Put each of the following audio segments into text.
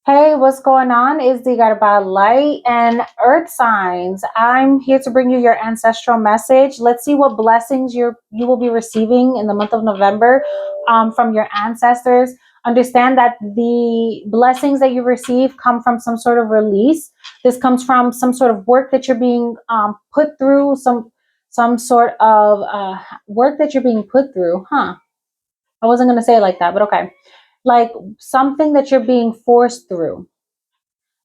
Hey, what's going on? Is the God about light and earth signs. I'm here to bring you your ancestral message. Let's see what blessings you will be receiving in the month of November from your ancestors. Understand that the blessings that you receive come from some sort of release. This comes from some sort of work that you're being put through, some sort of work that you're being put through. Huh? I wasn't gonna say it like that, but okay. Like something that you're being forced through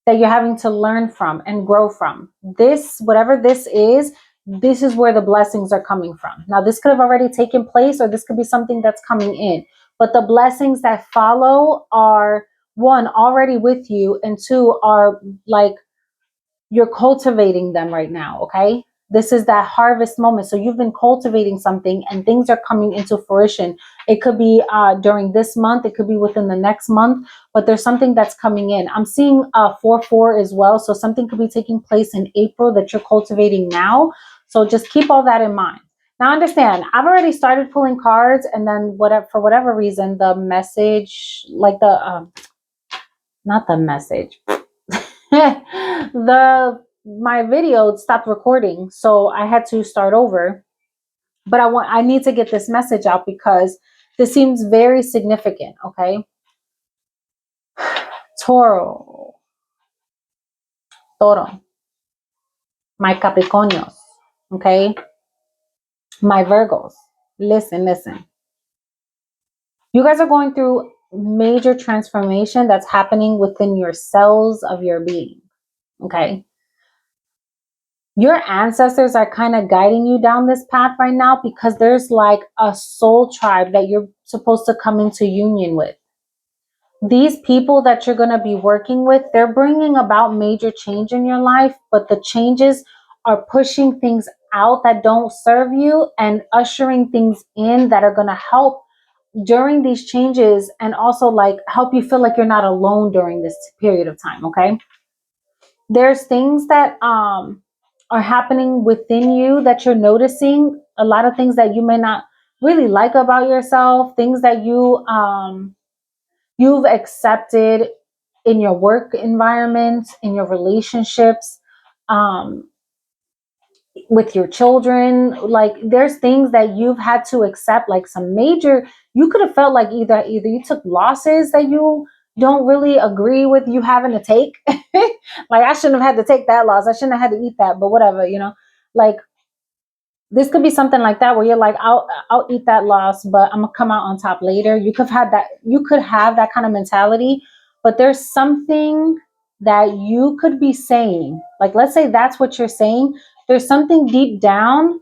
that you're having to learn from and grow from. This, whatever this is where the blessings are coming from. Now, this could have already taken place, or this could be something that's coming in. But the blessings that follow are one, already with you, and two, are like you're cultivating them right now, okay? This is that harvest moment. So you've been cultivating something and things are coming into fruition. It could be during this month, it could be within the next month, but there's something that's coming in. I'm seeing 4-4 as well. So something could be taking place in April that you're cultivating now. So just keep all that in mind. Now understand, I've already started pulling cards, and then whatever, for whatever reason, the message, like the not the message, the my video stopped recording, so I had to start over. But I need to get this message out because this seems very significant. Okay, Toro, Toro, my Capricornios. Okay, my Virgos. Listen. You guys are going through major transformation that's happening within your cells of your being. Okay, your ancestors are kind of guiding you down this path right now because there's like a soul tribe that you're supposed to come into union with. These people that you're going to be working with, they're bringing about major change in your life, but the changes are pushing things out that don't serve you and ushering things in that are going to help during these changes, and also like help you feel like you're not alone during this period of time. Okay, there's things that are happening within you that you're noticing, a lot of things that you may not really like about yourself, things that you've accepted in your work environment, in your relationships, um with your children. Like there's things that you've had to accept, like some major, you could have felt like either you took losses that you don't really agree with you having to take. Like I shouldn't have had to take that loss, I shouldn't have had to eat that, but whatever. Like this could be something like that where you're like, I'll eat that loss, but I'm gonna come out on top later. You could have that kind of mentality, but there's something that you could be saying. Like let's say that's what you're saying. There's something deep down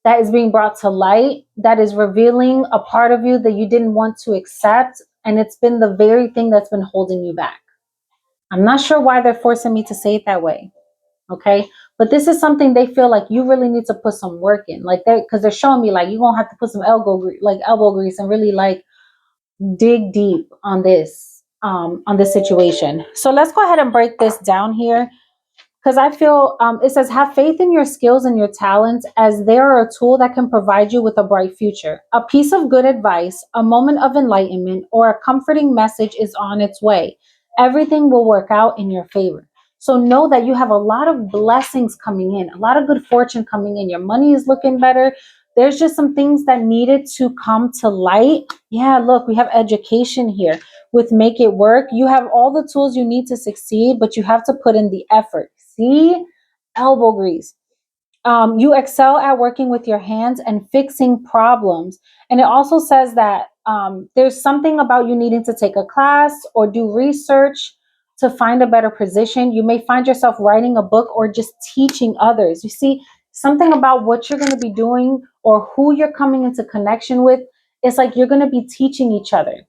that is being brought to light that is revealing a part of you that you didn't want to accept, and it's been the very thing that's been holding you back. I'm not sure why they're forcing me to say it that way. Okay, but this is something they feel like you really need to put some work in, like they, because they're showing me like you're gonna have to put some elbow grease and really like dig deep on this situation. So let's go ahead and break this down here, because I feel it says, have faith in your skills and your talents, as they are a tool that can provide you with a bright future. A piece of good advice, a moment of enlightenment, or a comforting message is on its way. Everything will work out in your favor. So know that you have a lot of blessings coming in, a lot of good fortune coming in. Your money is looking better. There's just some things that needed to come to light. Yeah, look, we have education here with Make It Work. You have all the tools you need to succeed, but you have to put in the effort. See, elbow grease. You excel at working with your hands and fixing problems. And it also says that there's something about you needing to take a class or do research to find a better position. You may find yourself writing a book or just teaching others. You see, something about what you're going to be doing or who you're coming into connection with. It's like you're going to be teaching each other.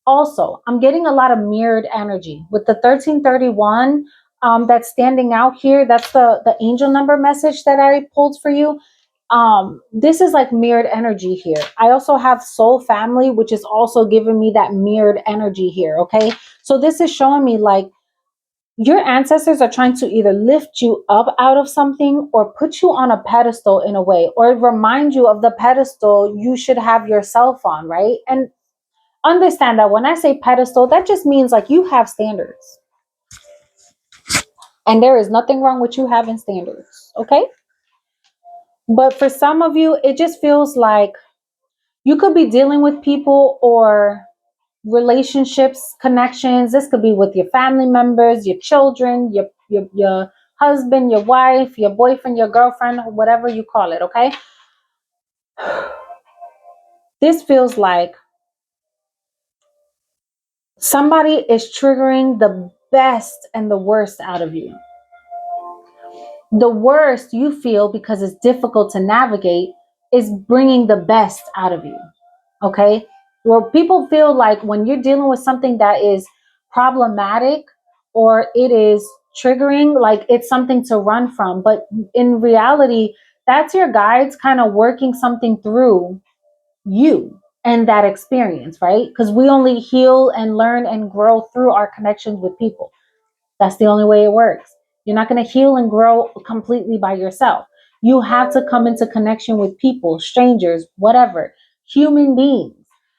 Also, I'm getting a lot of mirrored energy with the 1331 that's standing out here. That's the angel number message that I pulled for you. This is like mirrored energy here. I also have soul family, which is also giving me that mirrored energy here. Okay, so this is showing me like your ancestors are trying to either lift you up out of something or put you on a pedestal in a way, or remind you of the pedestal you should have yourself on, right? And understand that when I say pedestal, that just means like you have standards. And there is nothing wrong with you having standards. Okay. But for some of you, it just feels like you could be dealing with people or relationships, connections. This could be with your family members, your children, your husband, your wife, your boyfriend, your girlfriend, whatever you call it. Okay. This feels like somebody is triggering the best and the worst out of you. The worst you feel because it's difficult to navigate is bringing the best out of you. Okay. Where people feel like when you're dealing with something that is problematic or it is triggering, like it's something to run from. But in reality, that's your guides kind of working something through you and that experience, right? Because we only heal and learn and grow through our connections with people. That's the only way it works. You're not going to heal and grow completely by yourself. You have to come into connection with people, strangers, whatever, human beings,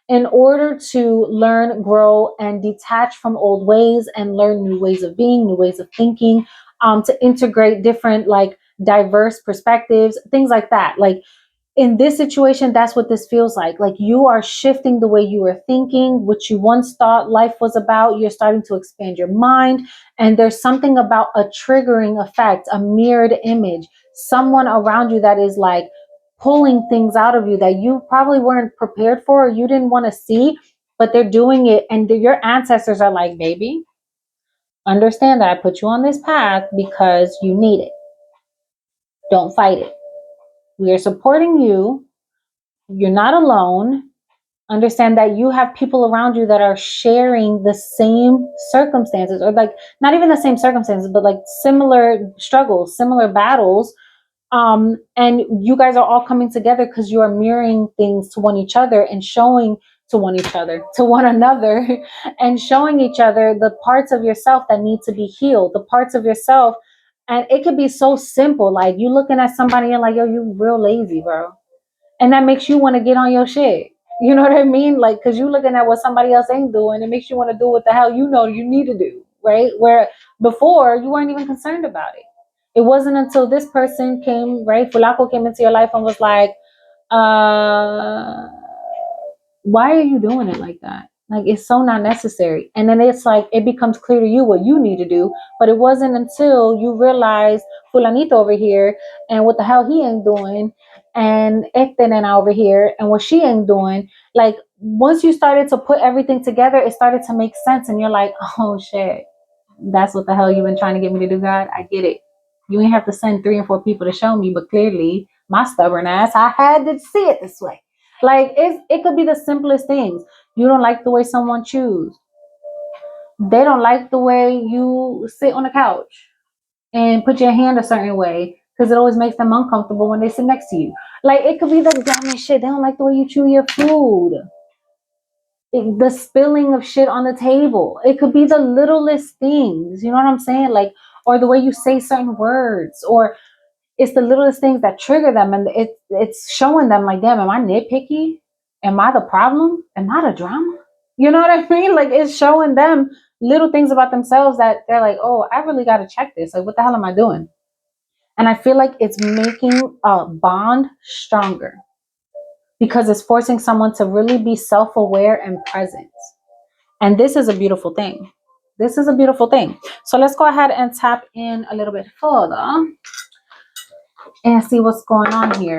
in order to learn, grow, and detach from old ways and learn new ways of being, new ways of thinking, to integrate different, like, diverse perspectives, things like that. Like, in this situation, that's what this feels like. Like you are shifting the way you were thinking, what you once thought life was about. You're starting to expand your mind. And there's something about a triggering effect, a mirrored image, someone around you that is like pulling things out of you that you probably weren't prepared for or you didn't want to see, but they're doing it. And your ancestors are like, baby, understand that I put you on this path because you need it. Don't fight it. We are supporting you. You're not alone. Understand that you have people around you that are sharing the same circumstances, or like not even the same circumstances, but like similar struggles, similar battles. And you guys are all coming together because you are mirroring things to one each other and showing to one each other, to one another, and showing each other the parts of yourself that need to be healed, the parts of yourself. And it could be so simple, like you looking at somebody and like, yo, you real lazy, bro, and that makes you want to get on your shit. You know what I mean? Like, because you're looking at what somebody else ain't doing, it makes you want to do what the hell you know you need to do, right? Where before you weren't even concerned about it. It wasn't until this person came, right? Fulaco came into your life and was like, uh, why are you doing it like that? Like, it's so not necessary. And then it's like, it becomes clear to you what you need to do. But it wasn't until you realize Fulanito over here and what the hell he ain't doing, and Nena over here and what she ain't doing. Like, once you started to put everything together, it started to make sense. And you're like, oh shit, that's what the hell you've been trying to get me to do, God. I get it. You ain't have to send 3 or 4 people to show me, but clearly my stubborn ass, I had to see it this way. Like it could be the simplest things. You don't like the way someone chews. They don't like the way you sit on the couch and put your hand a certain way because it always makes them uncomfortable when they sit next to you. Like it could be the dumbest shit. They don't like the way you chew your food. The spilling of shit on the table. It could be the littlest things. You know what I'm saying? Like, or the way you say certain words, or it's the littlest things that trigger them, and it's showing them like, damn, am I nitpicky? Am I the problem? Am I the drama? You know what I mean? Like it's showing them little things about themselves that they're like, oh, I really got to check this. Like, what the hell am I doing? And I feel like it's making a bond stronger because it's forcing someone to really be self-aware and present. And this is a beautiful thing. This is a beautiful thing. So let's go ahead and tap in a little bit further and see what's going on here.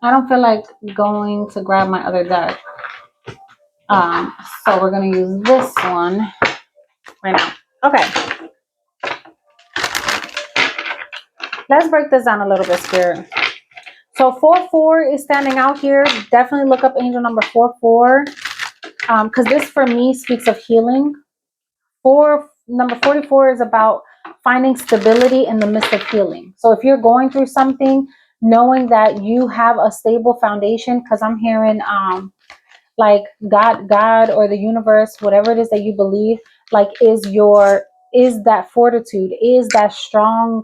I don't feel like going to grab my other deck. So we're going to use this one right now. Okay. Let's break this down a little bit, Spirit. So 4-4 is standing out here. Definitely look up angel number 4-4. Because this for me speaks of healing. Number 44 is about finding stability in the midst of healing. So if you're going through something, knowing that you have a stable foundation, because I'm hearing like God or the universe, whatever it is that you believe, like is that fortitude, is that strong,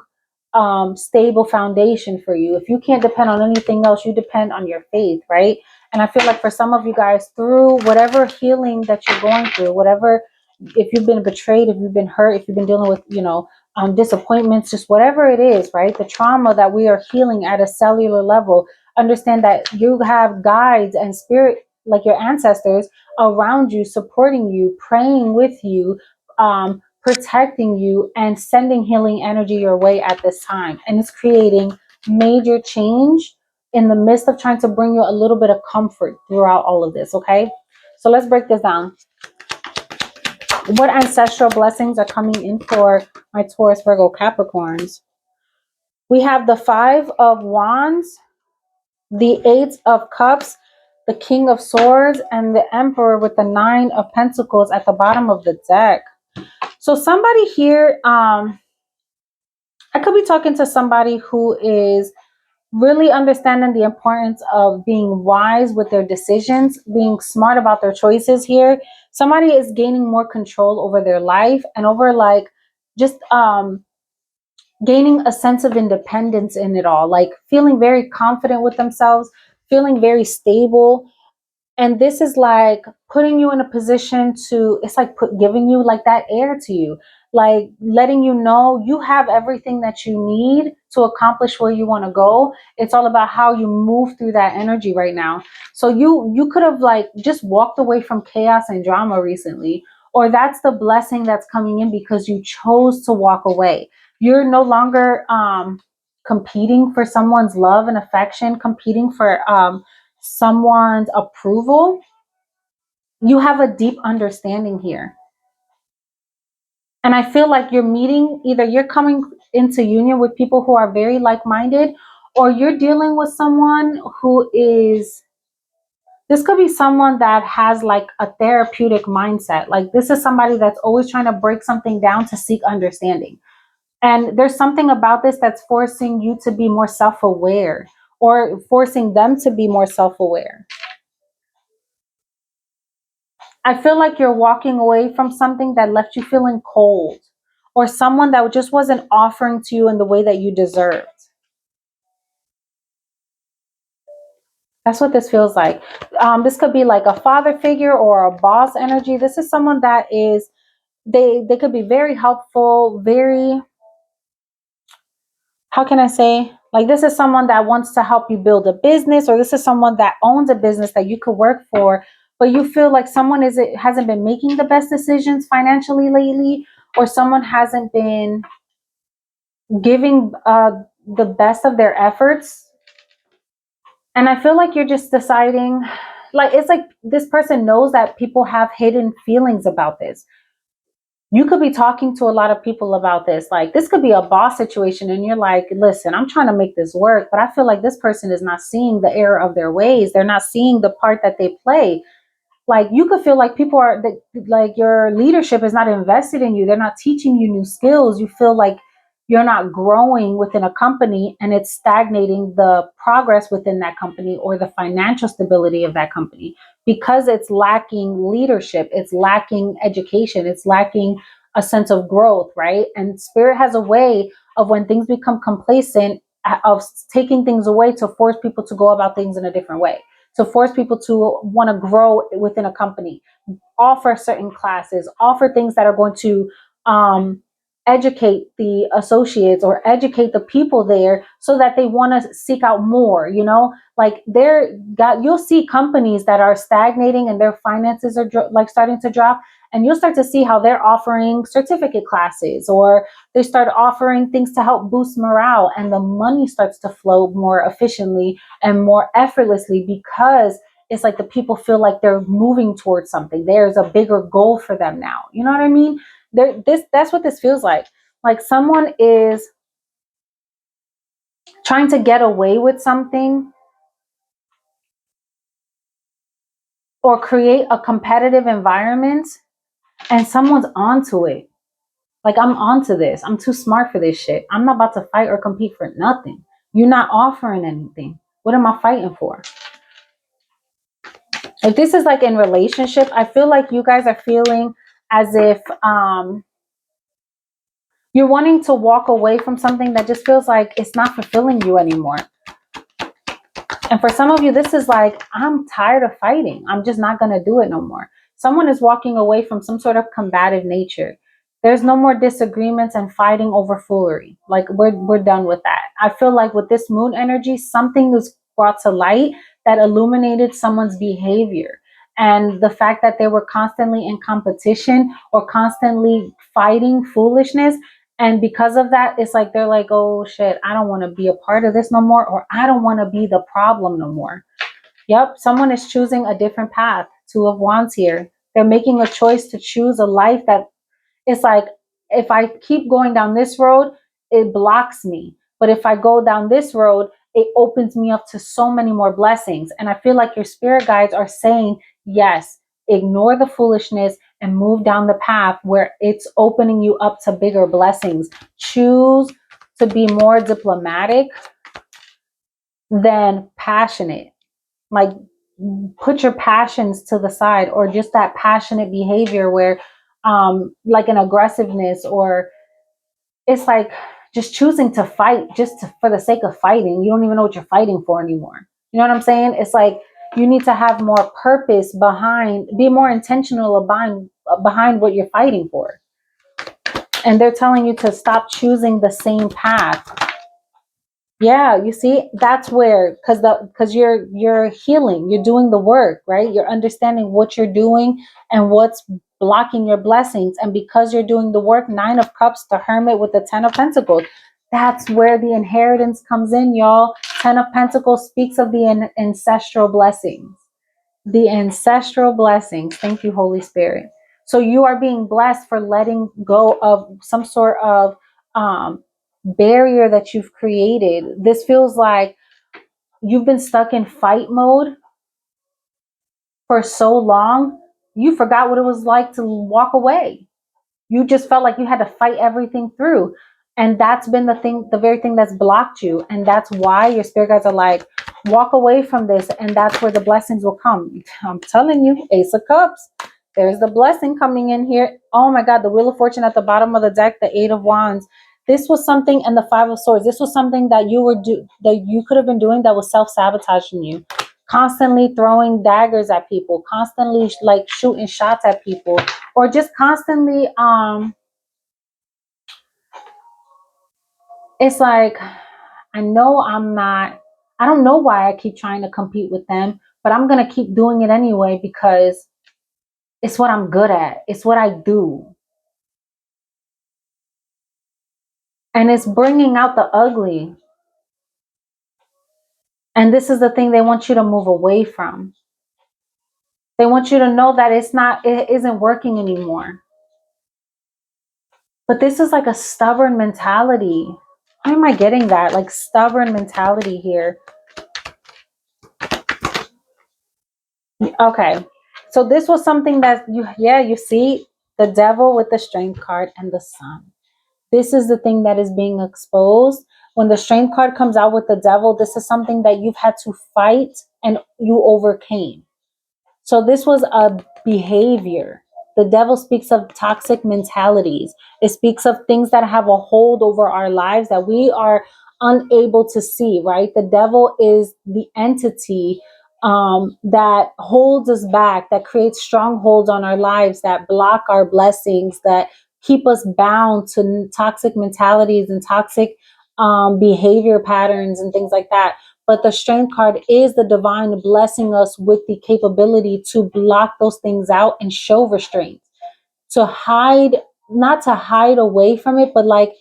stable foundation for you. If you can't depend on anything else, you depend on your faith, right? And I feel like for some of you guys, through whatever healing that you're going through, whatever, if you've been betrayed, if you've been hurt, if you've been dealing with, disappointments, just whatever it is, right? The trauma that we are healing at a cellular level, understand that you have guides and spirit, like your ancestors, around you, supporting you, praying with you, protecting you, and sending healing energy your way at this time. And it's creating major change in the midst of trying to bring you a little bit of comfort throughout all of this, okay? So let's break this down. What ancestral blessings are coming in for my Taurus, Virgo, Capricorns? We have the Five of Wands, the Eight of Cups, the King of Swords, and the Emperor with the Nine of Pentacles at the bottom of the deck. So somebody here, I could be talking to somebody who is really understanding the importance of being wise with their decisions, being smart about their choices here. Somebody is gaining more control over their life and over like just gaining a sense of independence in it all, like feeling very confident with themselves, feeling very stable. And this is like putting you in a position to, it's like giving you like that air to you, like letting you know you have everything that you need to accomplish where you want to go. It's all about how you move through that energy right now. So you could have like just walked away from chaos and drama recently, or that's the blessing that's coming in because you chose to walk away. You're no longer competing for someone's love and affection, competing for someone's approval. You have a deep understanding here. And I feel like you're meeting, either you're coming into union with people who are very like-minded, or you're dealing with someone who is, this could be someone that has like a therapeutic mindset. Like this is somebody that's always trying to break something down to seek understanding. And there's something about this that's forcing you to be more self-aware, or forcing them to be more self-aware. I feel like you're walking away from something that left you feeling cold, or someone that just wasn't offering to you in the way that you deserved. That's what this feels like. This could be like a father figure or a boss energy. This is someone that is, they could be very helpful, very, how can I say? Like this is someone that wants to help you build a business, or this is someone that owns a business that you could work for, but you feel like someone hasn't been making the best decisions financially lately, or someone hasn't been giving the best of their efforts. And I feel like you're just deciding, like it's like this person knows that people have hidden feelings about this. You could be talking to a lot of people about this. Like this could be a boss situation and you're like, listen, I'm trying to make this work, but I feel like this person is not seeing the error of their ways. They're not seeing the part that they play. Like you could feel like people are, like your leadership is not invested in you. They're not teaching you new skills. You feel like you're not growing within a company, and it's stagnating the progress within that company or the financial stability of that company, because it's lacking leadership, it's lacking education, it's lacking a sense of growth, right? And spirit has a way of, when things become complacent, of taking things away to force people to go about things in a different way, to force people to want to grow within a company, offer certain classes, offer things that are going to educate the associates or educate the people there, so that they want to seek out more, like you'll see companies that are stagnating and their finances are like starting to drop, and you'll start to see how they're offering certificate classes, or they start offering things to help boost morale, and the money starts to flow more efficiently and more effortlessly, because it's like the people feel like they're moving towards something. There's a bigger goal for them now. You know what I mean? That's what this feels like. Like someone is trying to get away with something, or create a competitive environment, and someone's onto it. Like, I'm onto this. I'm too smart for this shit. I'm not about to fight or compete for nothing. You're not offering anything. What am I fighting for? If this is like in relationship, I feel like you guys are feeling as if you're wanting to walk away from something that just feels like it's not fulfilling you anymore. And for some of you, this is like, I'm tired of fighting. I'm just not going to do it no more. Someone is walking away from some sort of combative nature. There's no more disagreements and fighting over foolery. Like we're done with that. I feel like with this moon energy, something was brought to light that illuminated someone's behavior. And the fact that they were constantly in competition or constantly fighting foolishness, and because of that, it's like they're like, oh shit, I don't want to be a part of this no more, or I don't want to be the problem no more. Yep, someone is choosing a different path. Two of Wands here. They're making a choice to choose a life that, it's like, if I keep going down this road, it blocks me. But if I go down this road, it opens me up to so many more blessings. And I feel like your spirit guides are saying, yes, ignore the foolishness and move down the path where it's opening you up to bigger blessings. Choose to be more diplomatic than passionate. Like, put your passions to the side, or just that passionate behavior where like an aggressiveness, or it's like just choosing to fight just for the sake of fighting. You don't even know what you're fighting for anymore. You know what I'm saying? It's like you need to have more purpose behind, be more intentional behind what you're fighting for. And they're telling you to stop choosing the same path. Yeah, you see, that's where, because you're healing, you're doing the work, right? You're understanding what you're doing and what's blocking your blessings. And because you're doing the work, Nine of Cups, the Hermit with the Ten of Pentacles, that's where the inheritance comes in, y'all. Ten of Pentacles speaks of the ancestral blessings. The ancestral blessings. Thank you, Holy Spirit. So you are being blessed for letting go of some sort of barrier that you've created. This feels like you've been stuck in fight mode for so long, you forgot what it was like to walk away. You just felt like you had to fight everything through. And that's been the very thing that's blocked you. And that's why your spirit guides are like, walk away from this. And that's where the blessings will come. I'm telling you, Ace of Cups. There's the blessing coming in here. Oh my God, the Wheel of Fortune at the bottom of the deck, the Eight of Wands. This was something, and the Five of Swords. This was something that that you could have been doing that was self-sabotaging you. Constantly throwing daggers at people, constantly like shooting shots at people, or just constantly it's like, I know I don't know why I keep trying to compete with them, but I'm going to keep doing it anyway because it's what I'm good at. It's what I do. And it's bringing out the ugly. And this is the thing they want you to move away from. They want you to know that it isn't working anymore. But this is like a stubborn mentality. Why am I getting that? Like stubborn mentality here. Okay. So this was something that you see the Devil with the Strength card and the Sun. This is the thing that is being exposed. When the Strength card comes out with the Devil, this is something that you've had to fight and you overcame. So this was a behavior. The Devil speaks of toxic mentalities. It speaks of things that have a hold over our lives that we are unable to see, right? The devil is the entity that holds us back, that creates strongholds on our lives, that block our blessings, that keep us bound to toxic mentalities and toxic behavior patterns and things like that. But the Strength card is the divine blessing us with the capability to block those things out and show restraint, to hide, not to hide away from it, but like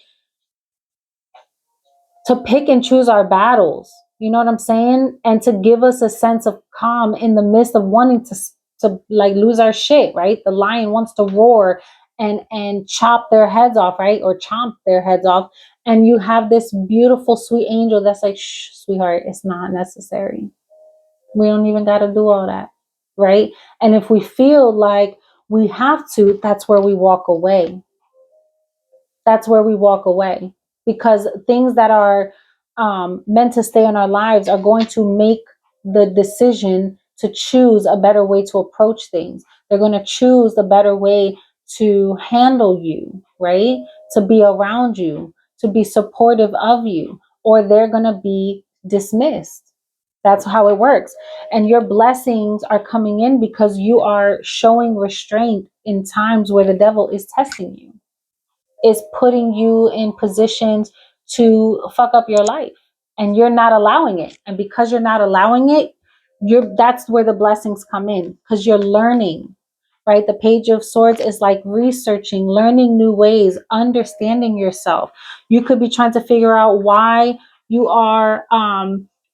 to pick and choose our battles. You know what I'm saying? And to give us a sense of calm in the midst of wanting to like lose our shit, right? The lion wants to roar and chop their heads off, right? Or chomp their heads off. And you have this beautiful, sweet angel that's like, shh, sweetheart, it's not necessary. We don't even got to do all that, right? And if we feel like we have to, that's where we walk away. That's where we walk away, because things that are meant to stay in our lives are going to make the decision to choose a better way to approach things. They're going to choose the better way to handle you, right? To be around you, to be supportive of you, or they're going to be dismissed. That's how it works. And your blessings are coming in because you are showing restraint in times where the devil is testing you, is putting you in positions to fuck up your life, and you're not allowing it. And because you're not allowing it, that's where the blessings come in, because you're learning, right? The Page of Swords is like researching, learning new ways, understanding yourself. You could be trying to figure out why you are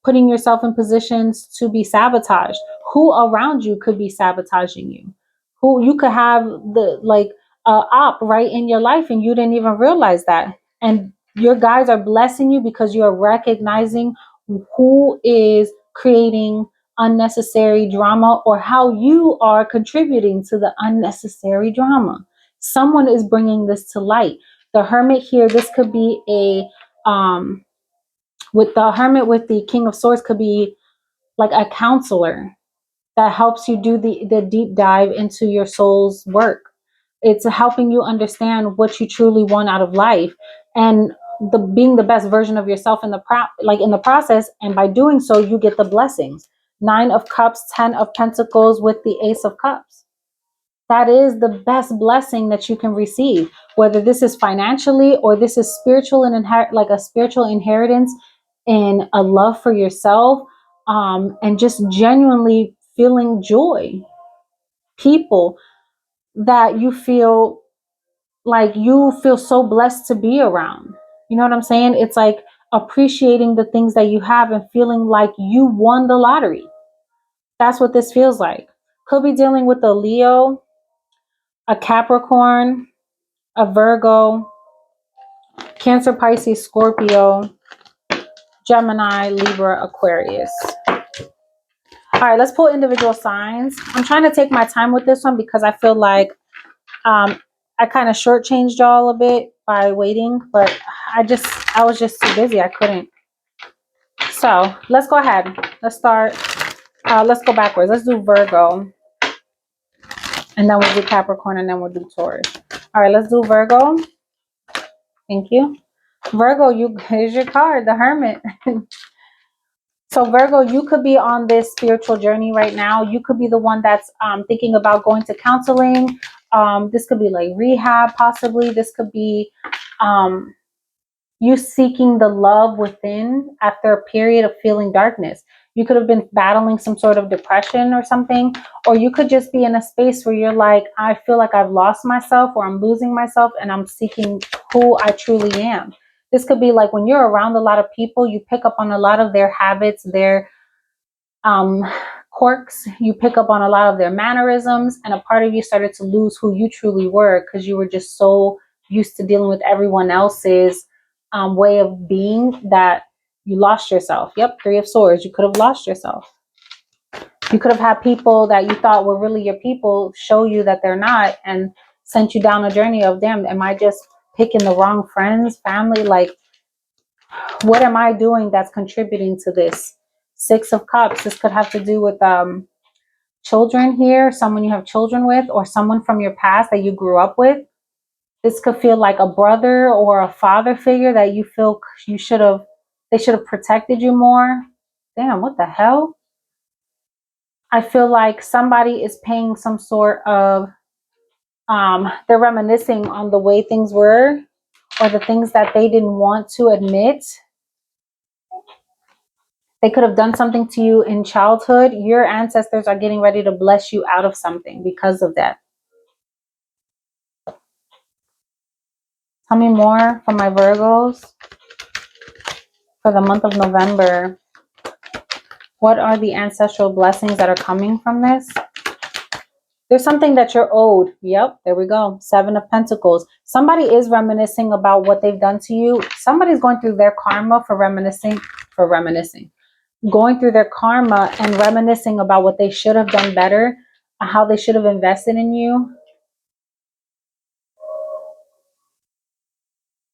putting yourself in positions to be sabotaged. Who around you could be sabotaging you? Who you could have the op right in your life and you didn't even realize that. And your guys are blessing you because you are recognizing who is creating unnecessary drama, or how you are contributing to the unnecessary drama. Someone is bringing this to light. The Hermit here, this could be a with the Hermit, with the King of Swords, could be like a counselor that helps you do the deep dive into your soul's work. It's helping you understand what you truly want out of life, and being the best version of yourself in the process. And by doing so, you get the blessings. 9 of Cups, 10 of Pentacles with the Ace of Cups. That is the best blessing that you can receive, whether this is financially or this is spiritual and like a spiritual inheritance and a love for yourself, and just genuinely feeling joy. People that you feel so blessed to be around. You know what I'm saying? It's like appreciating the things that you have and feeling like you won the lottery. That's what this feels like. Could be dealing with a Leo, a Capricorn, a Virgo, Cancer, Pisces, Scorpio, Gemini, Libra, Aquarius. All right, let's pull individual signs. I'm trying to take my time with this one because I feel like I kind of shortchanged y'all a bit by waiting, but I was just too busy. I couldn't. So let's go ahead. Let's start. Let's go backwards. Let's do Virgo, and then we'll do Capricorn, and then we'll do Taurus. All right, let's do Virgo. Thank you. Virgo, here's your card, the Hermit. So Virgo, you could be on this spiritual journey right now. You could be the one that's thinking about going to counseling. This could be like rehab, possibly. This could be you seeking the love within after a period of feeling darkness. You could have been battling some sort of depression or something, or you could just be in a space where you're like, I feel like I've lost myself, or I'm losing myself, and I'm seeking who I truly am. This could be like when you're around a lot of people, you pick up on a lot of their habits, their quirks, you pick up on a lot of their mannerisms, and a part of you started to lose who you truly were because you were just so used to dealing with everyone else's way of being that you lost yourself. Yep, 3 of Swords. You could have lost yourself. You could have had people that you thought were really your people show you that they're not, and sent you down a journey of, damn, am I just picking the wrong friends, family? Like, what am I doing that's contributing to this? 6 of Cups. This could have to do with children here, someone you have children with, or someone from your past that you grew up with. This could feel like a brother or a father figure that you feel they should have protected you more. Damn, what the hell? I feel like somebody is paying some sort of, they're reminiscing on the way things were, or the things that they didn't want to admit. They could have done something to you in childhood. Your ancestors are getting ready to bless you out of something because of that. Tell me more from my Virgos for the month of November. What are the ancestral blessings that are coming from this? There's something that you're owed. Yep, there we go. 7 of Pentacles. Somebody is reminiscing about what they've done to you. Somebody's going through their karma for reminiscing. Going through their karma and reminiscing about what they should have done better, how they should have invested in you.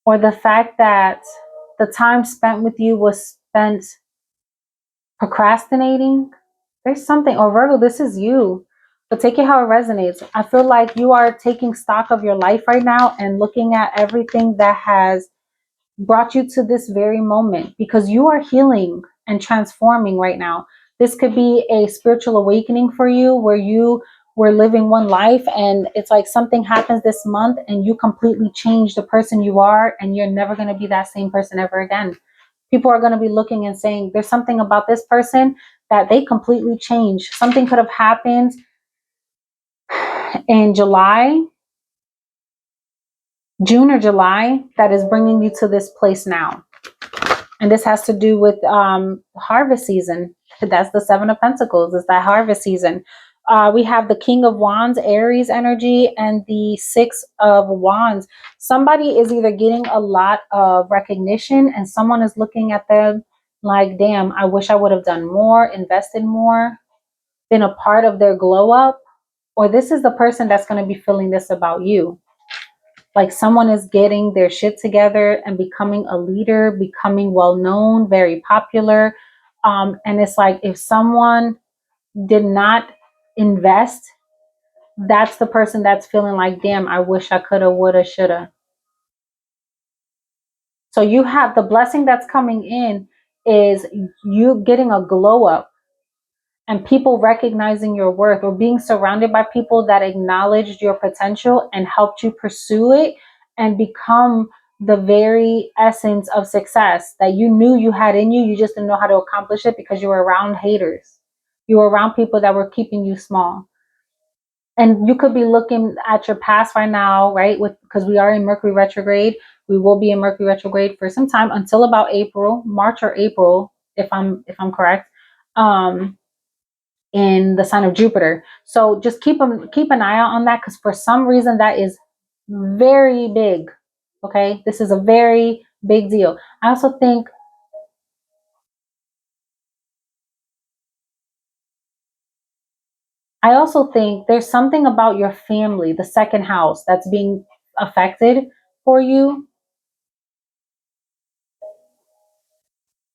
Or the fact that the time spent with you was spent procrastinating. There's something, or Virgo, this is you. But take it how it resonates. I feel like you are taking stock of your life right now and looking at everything that has brought you to this very moment, because you are healing and transforming right now. This could be a spiritual awakening for you where you were living one life and it's like something happens this month and you completely change the person you are and you're never going to be that same person ever again. People are going to be looking and saying, there's something about this person that they completely changed. Something could have happened in June or July, that is bringing you to this place now. And this has to do with harvest season. That's the Seven of Pentacles. It's that harvest season. We have the King of Wands, Aries energy, and the Six of Wands. Somebody is either getting a lot of recognition and someone is looking at them like, damn, I wish I would have done more, invested more, been a part of their glow up. Or this is the person that's going to be feeling this about you. Like someone is getting their shit together and becoming a leader, becoming well known, very popular. And it's like if someone did not invest, that's the person that's feeling like, damn, I wish I coulda, woulda, shoulda. So you have the blessing that's coming in is you getting a glow up and people recognizing your worth, or being surrounded by people that acknowledged your potential and helped you pursue it and become the very essence of success that you knew you had in you. You just didn't know how to accomplish it because you were around haters. You were around people that were keeping you small. And you could be looking at your past right now, right? Because we are in Mercury retrograde. We will be in Mercury retrograde for some time until about March or April, if I'm correct. In the sign of Jupiter. So just keep an eye out on that, because for some reason that is very big. Okay, this is a very big deal. I also think there's something about your family, the second house, that's being affected for you.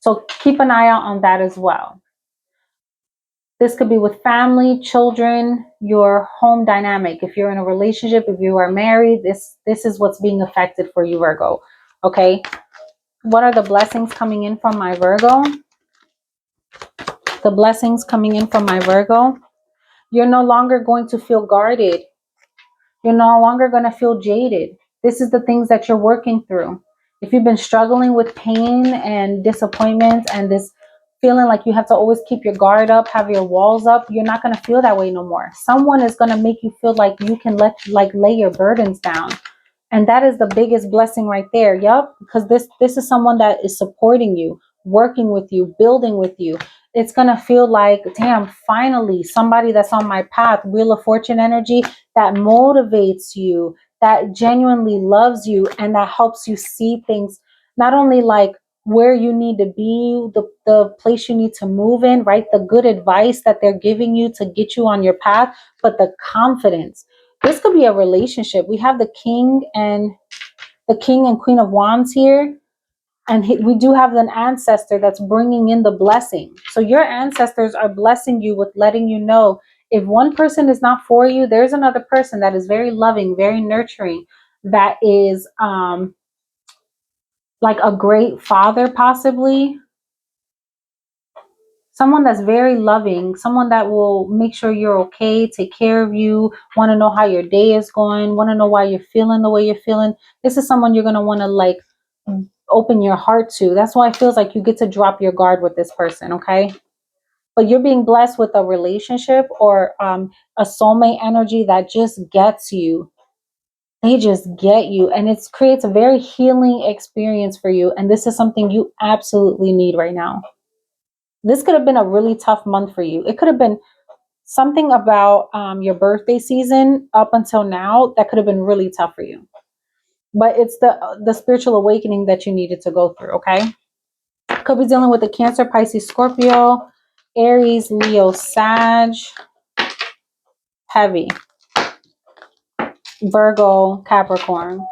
So keep an eye out on that as well. This could be with family, children, your home dynamic. If you're in a relationship, if you are married, this is what's being affected for you, Virgo. Okay. What are the blessings coming in from my Virgo? The blessings coming in from my Virgo. You're no longer going to feel guarded. You're no longer going to feel jaded. This is the things that you're working through. If you've been struggling with pain and disappointments and this feeling like you have to always keep your guard up, have your walls up, you're not going to feel that way no more. Someone is going to make you feel like you can lay your burdens down. And that is the biggest blessing right there. Yup, because this is someone that is supporting you, working with you, building with you. It's going to feel like, damn, finally somebody that's on my path, Wheel of Fortune energy, that motivates you, that genuinely loves you, and that helps you see things not only like where you need to be, the place you need to move in, right? The good advice that they're giving you to get you on your path, but the confidence. This could be a relationship. We have the king and queen of wands here. And we do have an ancestor that's bringing in the blessing. So your ancestors are blessing you with letting you know, if one person is not for you, there's another person that is very loving, very nurturing, that is like a great father, possibly. Someone that's very loving, someone that will make sure you're okay, take care of you, want to know how your day is going, want to know why you're feeling the way you're feeling. This is someone you're going to want to like open your heart to. That's why it feels like you get to drop your guard with this person, okay? But you're being blessed with a relationship or a soulmate energy that just gets you. They just get you, and it creates a very healing experience for you. And this is something you absolutely need right now. This could have been a really tough month for you. It could have been something about your birthday season up until now that could have been really tough for you. But it's the spiritual awakening that you needed to go through, okay? Could be dealing with the Cancer, Pisces, Scorpio, Aries, Leo, Sag, heavy, Virgo, Capricorn.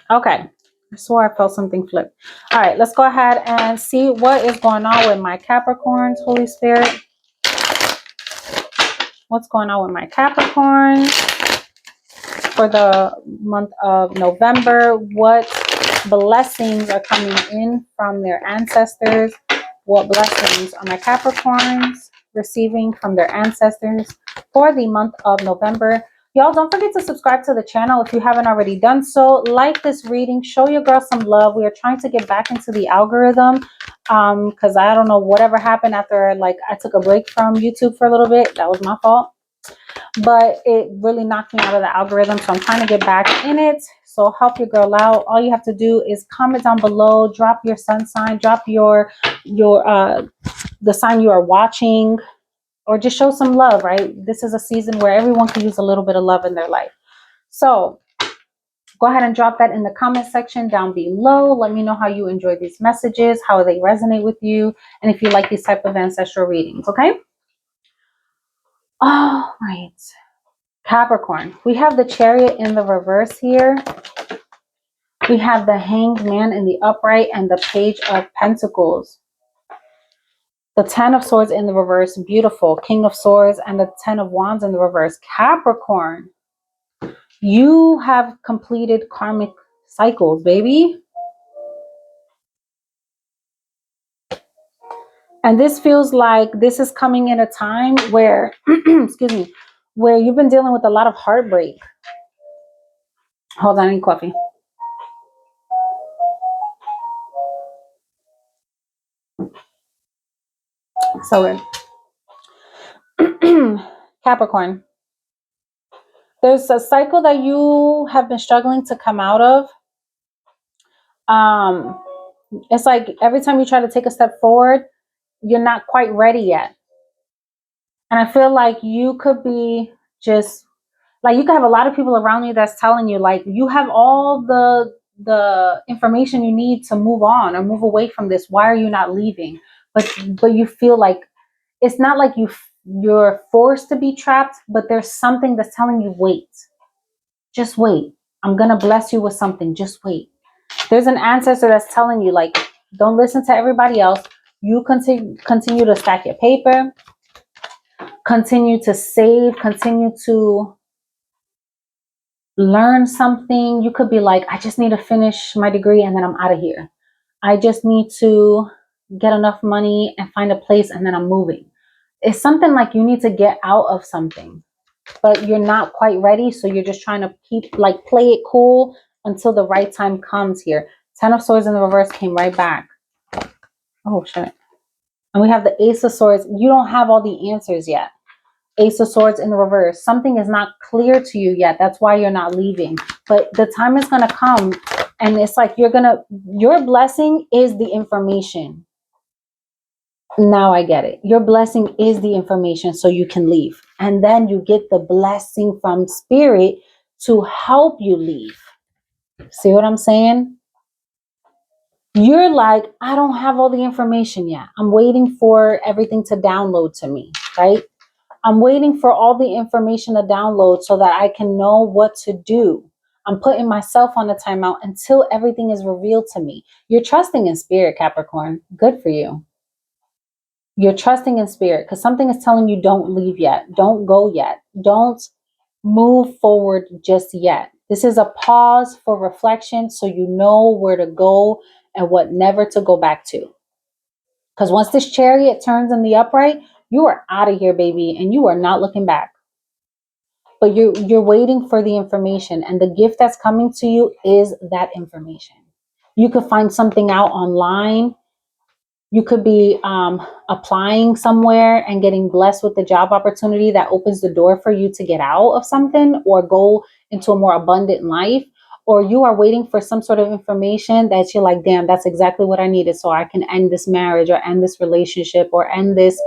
Okay. I swore I felt something flip. All right, let's go ahead and see what is going on with my Capricorns, Holy Spirit. What's going on with my Capricorns for the month of November? What blessings are coming in from their ancestors? What blessings are my Capricorns receiving from their ancestors for the month of November? Y'all, don't forget to subscribe to the channel if you haven't already done so. Like this reading. Show your girl some love. We are trying to get back into the algorithm because I don't know whatever happened after like I took a break from YouTube for a little bit. That was my fault. But it really knocked me out of the algorithm, so I'm trying to get back in it. So help your girl out. All you have to do is comment down below, drop your sun sign, drop your the sign you are watching, or just show some love, right? This is a season where everyone can use a little bit of love in their life. So go ahead and drop that in the comment section down below. Let me know how you enjoy these messages, how they resonate with you, and if you like these type of ancestral readings, okay? All right. Capricorn, we have the Chariot in the reverse here. We have the Hanged Man in the upright and the Page of Pentacles. The Ten of Swords in the reverse, beautiful. King of Swords and the Ten of Wands in the reverse. Capricorn, you have completed karmic cycles, baby. And this feels like this is coming in a time where, excuse me, where you've been dealing with a lot of heartbreak. Hold on, I need coffee. So weird. Capricorn, there's a cycle that you have been struggling to come out of. It's like every time you try to take a step forward, you're not quite ready yet. And I feel like you could be just like, you could have a lot of people around you that's telling you like you have all the information you need to move on or move away from this. Why are you not leaving? But you feel like it's not like you're forced to be trapped, but there's something that's telling you wait. Just wait. I'm going to bless you with something. Just wait. There's an ancestor that's telling you, like, don't listen to everybody else. You continue to stack your paper, continue to save, continue to learn something. You could be like, I just need to finish my degree and then I'm out of here. I just need to get enough money and find a place and then I'm moving. It's something like you need to get out of something, but you're not quite ready. So you're just trying to keep like play it cool until the right time comes here. Ten of Swords in the reverse came right back. Oh shit. And we have the Ace of Swords. You don't have all the answers yet. Ace of Swords in the reverse. Something is not clear to you yet. That's why you're not leaving. But the time is going to come. And it's like your blessing is the information. Now I get it. Your blessing is the information so you can leave. And then you get the blessing from spirit to help you leave. See what I'm saying? You're like, I don't have all the information yet. I'm waiting for everything to download to me, right? I'm waiting for all the information to download so that I can know what to do. I'm putting myself on a timeout until everything is revealed to me. You're trusting in spirit, Capricorn. Good for you. You're trusting in spirit because something is telling you don't leave yet. Don't go yet. Don't move forward just yet. This is a pause for reflection so you know where to go and what never to go back to. Because once this Chariot turns in the upright, you are out of here, baby, and you are not looking back. But you're waiting for the information, and the gift that's coming to you is that information. You could find something out online. You could be applying somewhere and getting blessed with the job opportunity that opens the door for you to get out of something or go into a more abundant life. Or you are waiting for some sort of information that you're like, damn, that's exactly what I needed so I can end this marriage or end this relationship or end this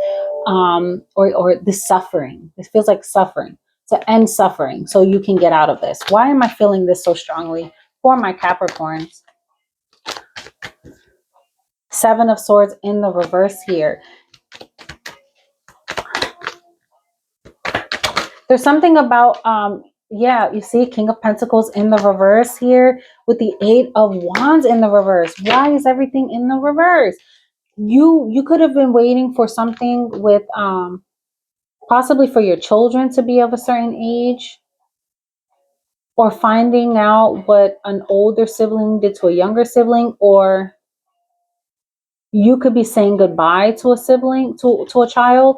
or this suffering. It feels like suffering. To end suffering so you can get out of this. Why am I feeling this so strongly for my Capricorns? Seven of Swords in the reverse here. There's something about, yeah, you see King of Pentacles in the reverse here with the Eight of Wands in the reverse. Why is everything in the reverse? You could have been waiting for something with, possibly for your children to be of a certain age. or finding out what an older sibling did to a younger sibling, or you could be saying goodbye to a sibling, to a child.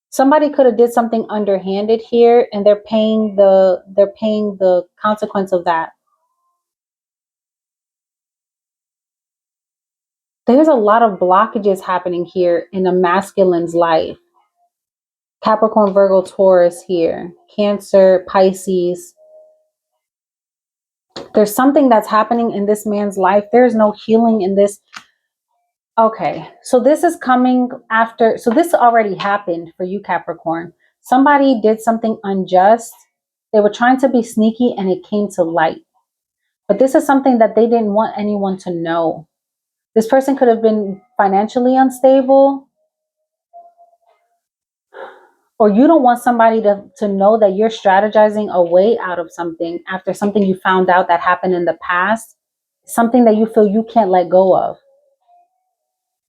Somebody could have did something underhanded here, and they're paying the consequence of that. There's a lot of blockages happening here in a masculine's life. Capricorn, Virgo, Taurus here, Cancer, Pisces. There's something that's happening in this man's life. There's no healing in this. Okay, so this is coming after. So this already happened for you, Capricorn. Somebody did something unjust. They were trying to be sneaky and it came to light. But this is something that they didn't want anyone to know. This person could have been financially unstable, or you don't want somebody to know that you're strategizing a way out of something after something you found out that happened in the past, something that you feel you can't let go of.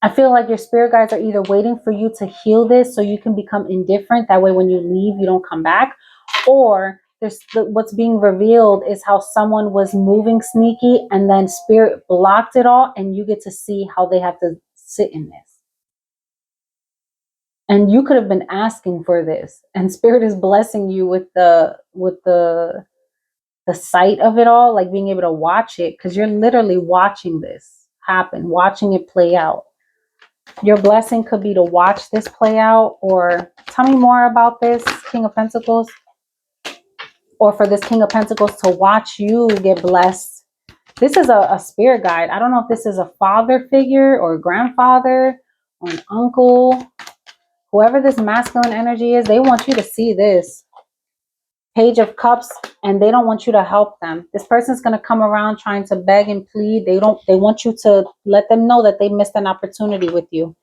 I feel like your spirit guides are either waiting for you to heal this so you can become indifferent. That way, when you leave, you don't come back. Or what's being revealed is how someone was moving sneaky and then spirit blocked it all, and you get to see how they have to sit in this. And you could have been asking for this, and spirit is blessing you with the sight of it all, like being able to watch it, because you're literally watching this happen, watching it play out. Your blessing could be to watch this play out. Or tell me more about this King of Pentacles, or for this King of Pentacles to watch you get blessed. This is a spirit guide. I don't know if this is a father figure or a grandfather or an uncle. Whoever this masculine energy is, they want you to see this Page of Cups, and they don't want you to help them. This person's going to come around trying to beg and plead. They want you to let them know that they missed an opportunity with you.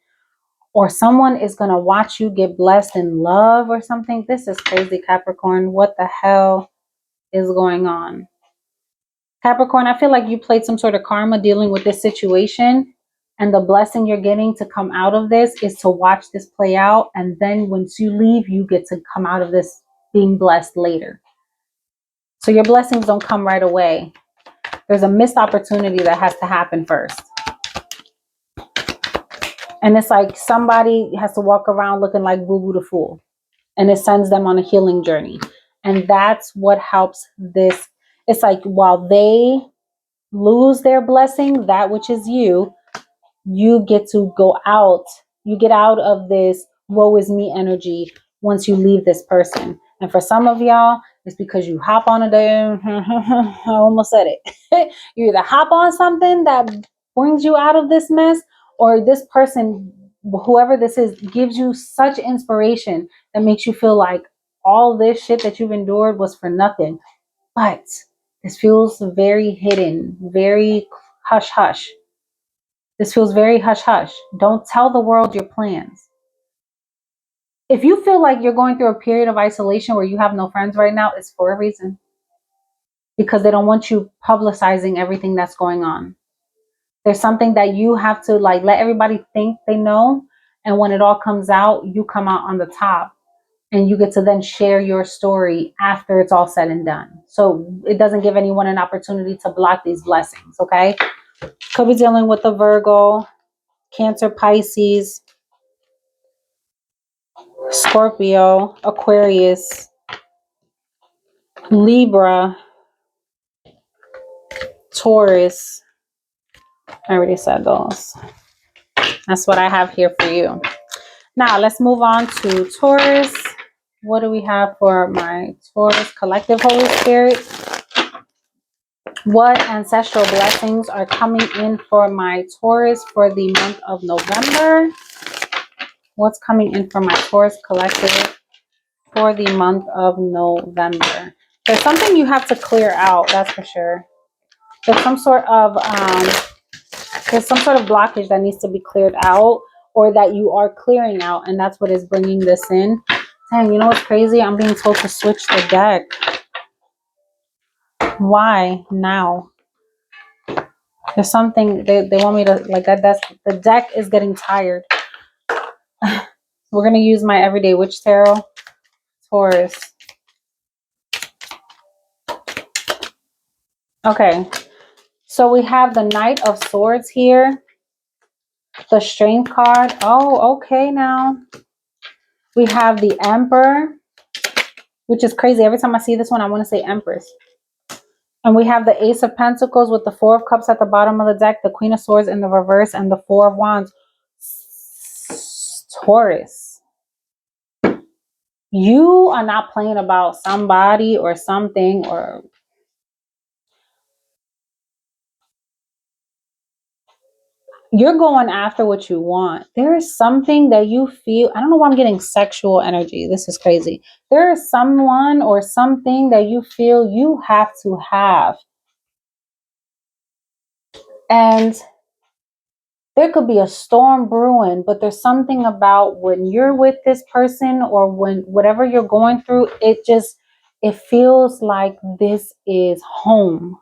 Or someone is going to watch you get blessed in love or something. This is crazy, Capricorn. What the hell is going on? Capricorn, I feel like you played some sort of karma dealing with this situation. And the blessing you're getting to come out of this is to watch this play out. And then once you leave, you get to come out of this being blessed later. So your blessings don't come right away. There's a missed opportunity that has to happen first. And it's like somebody has to walk around looking like Boo Boo the Fool. And it sends them on a healing journey. And that's what helps this. It's like while they lose their blessing, that which is you get to go out. You get out of this woe is me energy once you leave this person. And for some of y'all, it's because you hop on a day. I almost said it. You either hop on something that brings you out of this mess, or this person, whoever this is, gives you such inspiration that makes you feel like all this shit that you've endured was for nothing. But this feels very hidden, very hush hush. This feels very hush hush. Don't tell the world your plans. If you feel like you're going through a period of isolation where you have no friends right now, it's for a reason. Because they don't want you publicizing everything that's going on. There's something that you have to like let everybody think they know. And when it all comes out, you come out on the top. And you get to then share your story after it's all said and done. So it doesn't give anyone an opportunity to block these blessings, okay? Could be dealing with the Virgo, Cancer, Pisces, Scorpio, Aquarius, Libra, Taurus. I already said those. That's what I have here for you. Now let's move on to Taurus. What do we have for my Taurus collective Holy Spirit? What ancestral blessings are coming in for my Taurus for the month of November? What's coming in for my Taurus collective for the month of November? There's something you have to clear out, that's for sure. There's some sort of blockage that needs to be cleared out, or that you are clearing out, and that's what is bringing this in. Dang, you know what's crazy? I'm being told to switch the deck. Why now? There's something they want me to like that. That's the deck is getting tired. We're gonna use my Everyday Witch Tarot. Taurus. Okay. So we have the Knight of Swords here, the Strength card. Oh, okay now. We have the Emperor, which is crazy. Every time I see this one, I want to say Empress. And we have the Ace of Pentacles with the Four of Cups at the bottom of the deck, the Queen of Swords in the reverse, and the Four of Wands. Taurus, you are not playing about somebody or something, or you're going after what you want. There is something that you feel. I don't know why I'm getting sexual energy. This is crazy. There is someone or something that you feel you have to have. And there could be a storm brewing, but there's something about when you're with this person or when whatever you're going through, it feels like this is home.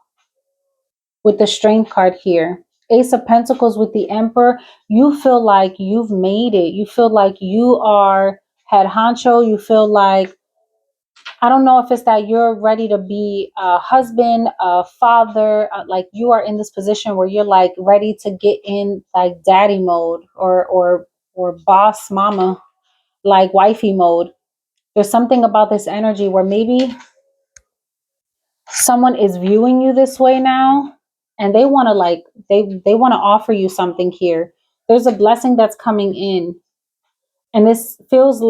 With the Strength card here, Ace of Pentacles with the Emperor, you feel like you've made it. You feel like you are head honcho. You feel like, I don't know if it's that you're ready to be a husband, a father, like you are in this position where you're like ready to get in like daddy mode or boss mama, like wifey mode. There's something about this energy where maybe someone is viewing you this way now and they want to like they want to offer you something here. There's a blessing that's coming in, and this feels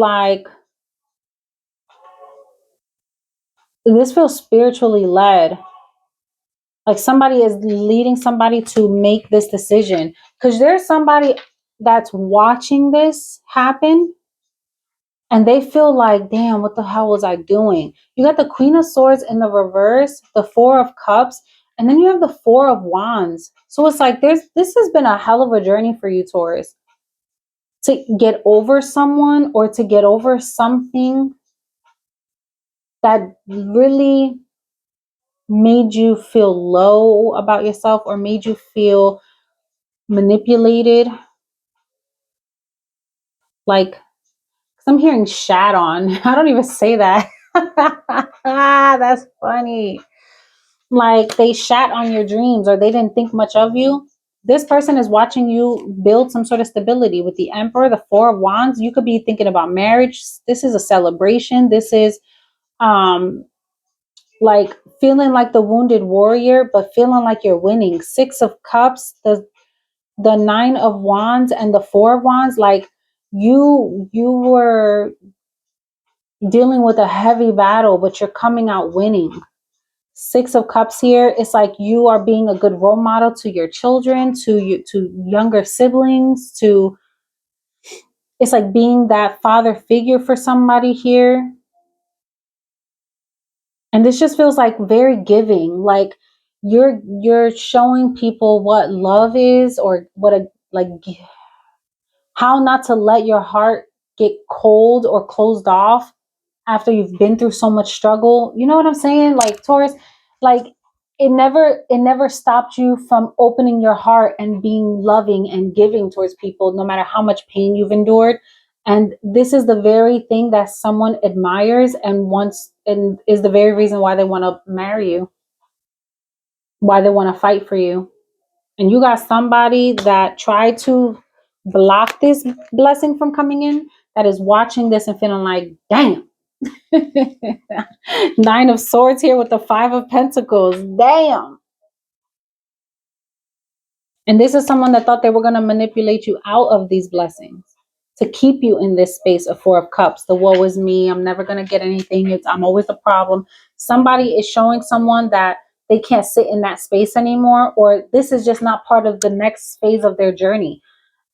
spiritually led, like somebody is leading somebody to make this decision, because there's somebody that's watching this happen and they feel like, damn, what the hell was I doing? You got the Queen of Swords in the reverse, the Four of Cups, and then you have the Four of Wands. So it's like this has been a hell of a journey for you, Taurus, to get over someone or to get over something that really made you feel low about yourself or made you feel manipulated. Like, 'cause I'm hearing shat on. I don't even say that. That's funny. Like they shat on your dreams or they didn't think much of you. This person is watching you build some sort of stability with the Emperor, the Four of Wands. You could be thinking about marriage. This is a celebration. This is um like feeling like the wounded warrior, but feeling like you're winning. Six of Cups, the Nine of Wands, and the Four of Wands. Like you were dealing with a heavy battle, but you're coming out winning. Six of Cups here, it's like you are being a good role model to your children, to younger siblings, to it's like being that father figure for somebody here. And this just feels like very giving, like you're showing people what love is, or what a like how not to let your heart get cold or closed off after you've been through so much struggle. You know what I'm saying? Like Taurus, like it never stopped you from opening your heart and being loving and giving towards people no matter how much pain you've endured. And this is the very thing that someone admires and wants, and is the very reason why they want to marry you, why they want to fight for you. And you got somebody that tried to block this blessing from coming in, that is watching this and feeling like, damn. Nine of Swords here with the Five of Pentacles. Damn. And this is someone that thought they were going to manipulate you out of these blessings to keep you in this space of Four of Cups. The woe is me. I'm never going to get anything. I'm always a problem. Somebody is showing someone that they can't sit in that space anymore, or this is just not part of the next phase of their journey.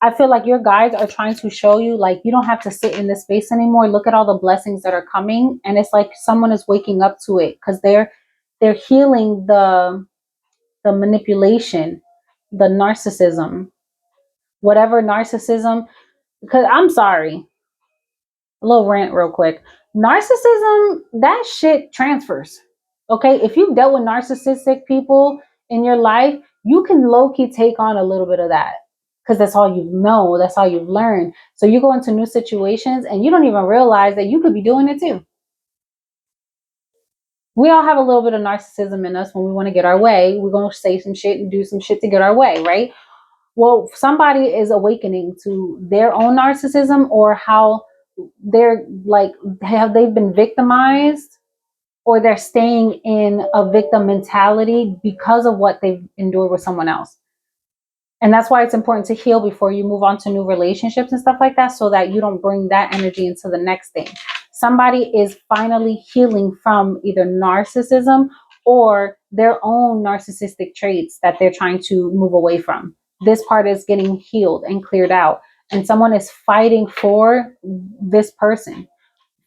I feel like your guides are trying to show you, like, you don't have to sit in this space anymore. Look at all the blessings that are coming. And it's like someone is waking up to it, because they're healing the manipulation, the narcissism, whatever narcissism. Because I'm sorry, a little rant real quick. Narcissism, that shit transfers. Okay, if you've dealt with narcissistic people in your life, you can low-key take on a little bit of that, because that's all you know, that's all you've learned. So you go into new situations and you don't even realize that you could be doing it too. We all have a little bit of narcissism in us. When we want to get our way, we're going to say some shit and do some shit to get our way, right? Well, somebody is awakening to their own narcissism, or how they're like, have they been victimized, or they're staying in a victim mentality because of what they've endured with someone else. And that's why it's important to heal before you move on to new relationships and stuff like that, so that you don't bring that energy into the next thing. Somebody is finally healing from either narcissism or their own narcissistic traits that they're trying to move away from. This part is getting healed and cleared out. And someone is fighting for this person,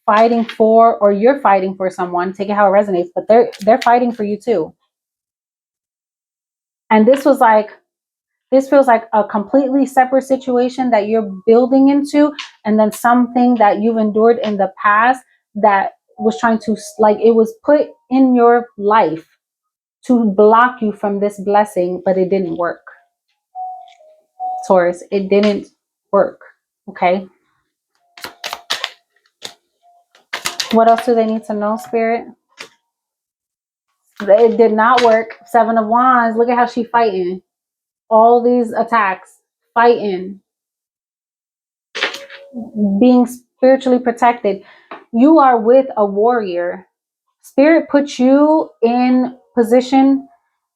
fighting for, or you're fighting for someone, take it how it resonates, but they're fighting for you too. And this feels like a completely separate situation that you're building into, and then something that you've endured in the past that was trying to, like, it was put in your life to block you from this blessing, but it didn't work. Taurus, it didn't work. Okay. What else do they need to know, Spirit? It did not work. Seven of Wands. Look at how she's fighting. All these attacks, fighting, being spiritually protected. You are with a warrior. Spirit puts you in position.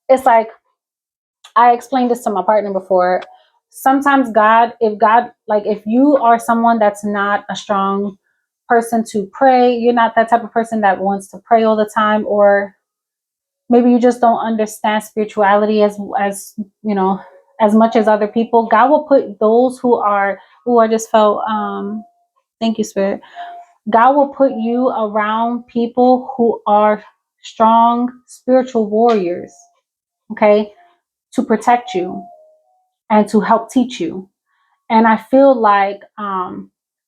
It's like, I explained this to my partner before. Sometimes if you are someone that's not a strong person to pray, you're not that type of person that wants to pray all the time, or maybe you just don't understand spirituality as you know, as much as other people. God will put those who are just felt, thank you, Spirit. God will put you around people who are strong spiritual warriors, okay, to protect you and to help teach you. And I feel like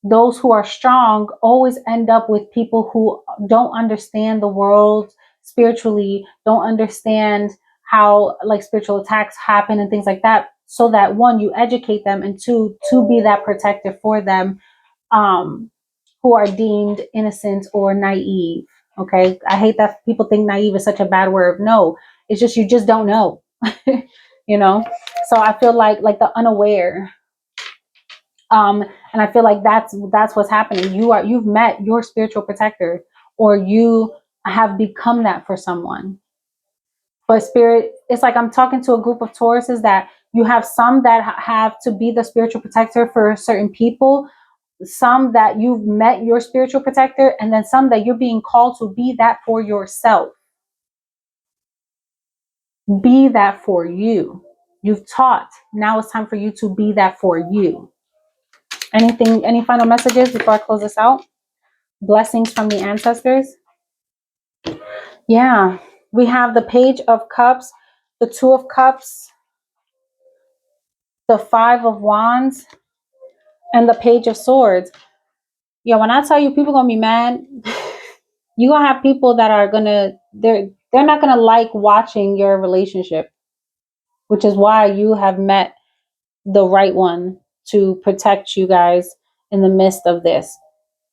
those who are strong always end up with people who don't understand the world spiritually, don't understand how, like, spiritual attacks happen and things like that. So that, one, you educate them, and two, to be that protector for them, who are deemed innocent or naive. Okay. I hate that people think naive is such a bad word. No, it's just, you just don't know, you know? So I feel like the unaware. And I feel like that's what's happening. You've met your spiritual protector, or you have become that for someone. But Spirit, it's like I'm talking to a group of Tauruses that you have some that have to be the spiritual protector for certain people, some that you've met your spiritual protector, and then some that you're being called to be that for yourself. Be that for you. You've taught. Now it's time for you to be that for you. Any final messages before I close this out? Blessings from the ancestors. Yeah, we have the Page of Cups, the Two of Cups, the Five of Wands, and the Page of Swords. Yeah, when I tell you people gonna be mad, you're gonna have people that are they're not gonna like watching your relationship, which is why you have met the right one to protect you guys in the midst of this,